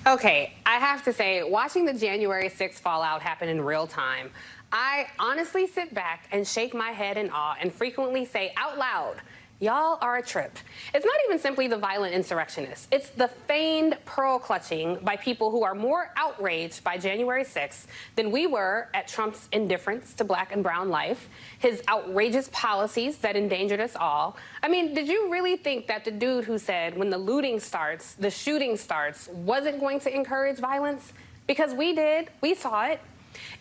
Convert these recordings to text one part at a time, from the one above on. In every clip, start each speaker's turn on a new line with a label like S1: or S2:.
S1: Okay, I have to say, watching the January 6th fallout happen in real time, I honestly sit back and shake my head in awe and frequently say out loud, y'all are a trip. It's not even simply the violent insurrectionists. It's the feigned pearl clutching by people who are more outraged by January 6th than we were at Trump's indifference to black and brown life, his outrageous policies that endangered us all. I mean, did you really think that the dude who said when the looting starts, the shooting starts, wasn't going to encourage violence? Because we did. We saw it.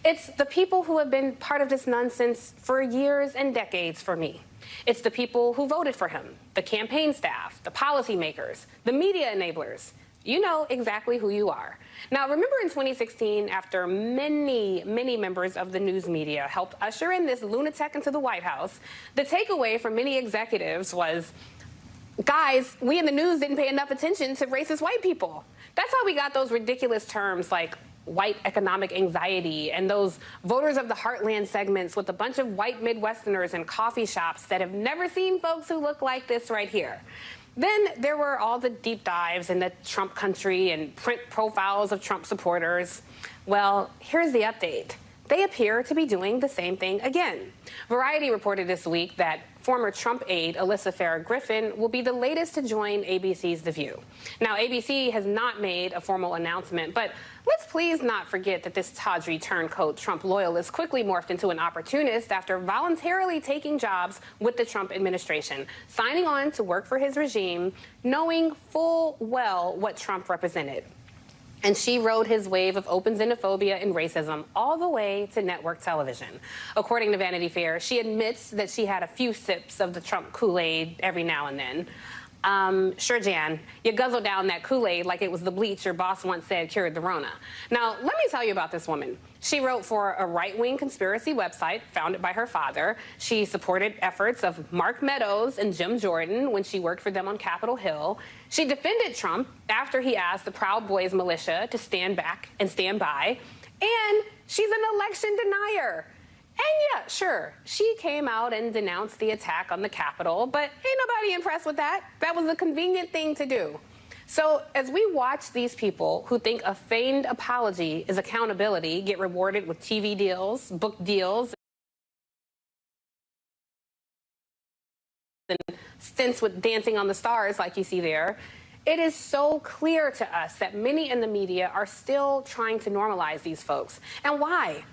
S1: It's the people who have been part of this nonsense for years and decades for me. It's the people who voted for him, the campaign staff, the policymakers, the media enablers. You know exactly who you are. Now, remember in 2016, after many members of the news media helped usher in this lunatic into the White House, the takeaway from many executives was, guys, we in the news didn't pay enough attention to racist white people. That's how we got those ridiculous terms like white economic anxiety and those voters of the heartland segments with a bunch of white Midwesterners in coffee shops that have never seen folks who look like this right here. Then there were all the deep dives into Trump country and print profiles of Trump supporters. Well, here's the update. They appear to be doing the same thing again. Variety reported this week that former Trump aide Alissa Ferrit Griffin will be the latest to join ABC's The View. Now, ABC has not made a formal announcement, but let's please not forget that this tawdry turncoat Trump loyalist quickly morphed into an opportunist after voluntarily taking jobs with the Trump administration, signing on to work for his regime, knowing full well what Trump represented. And she rode his wave of open xenophobia and racism all the way to network television. According to Vanity Fair, she admits that she had a few sips of the Trump Kool-Aid every now and then. Sure, Jan, you guzzle down that Kool-Aid like it was the bleach your boss once said cured the Rona. Now, let me tell you about this woman. She wrote for a right-wing conspiracy website founded by her father. She supported efforts of Mark Meadows and Jim Jordan when she worked for them on Capitol Hill. She defended Trump after he asked the Proud Boys militia to stand back and stand by. And she's an election denier. And yeah, sure, she came out and denounced the attack on the Capitol, but ain't nobody impressed with that. That was a convenient thing to do. So as we watch these people who think a feigned apology is accountability get rewarded with TV deals, book deals, and stints with Dancing on the Stars like you see there, it is so clear to us that many in the media are still trying to normalize these folks. And why?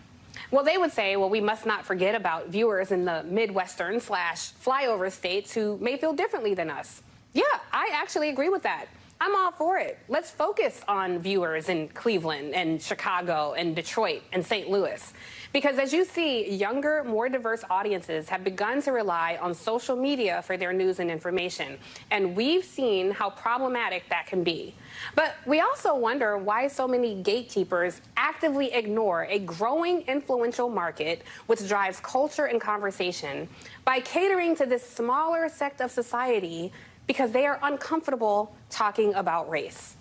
S1: Well, they would say, well, we must not forget about viewers in the Midwestern/flyover states who may feel differently than us. Yeah, I actually agree with that. I'm all for it. Let's focus on viewers in Cleveland and Chicago and Detroit and St. Louis. Because as you see, younger, more diverse audiences have begun to rely on social media for their news and information. And we've seen how problematic that can be. But we also wonder why so many gatekeepers actively ignore a growing influential market which drives culture and conversation by catering to this smaller sect of society because they are uncomfortable talking about race.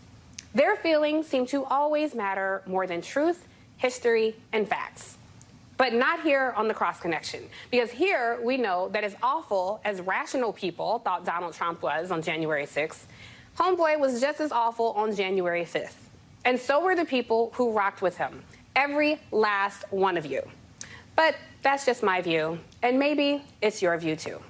S1: Their feelings seem to always matter more than truth, history, and facts. But not here on the Cross Connection, because here we know that as awful as rational people thought Donald Trump was on January 6th, Homeboy was just as awful on January 5th. And so were the people who rocked with him, every last one of you. But that's just my view, and maybe it's your view too.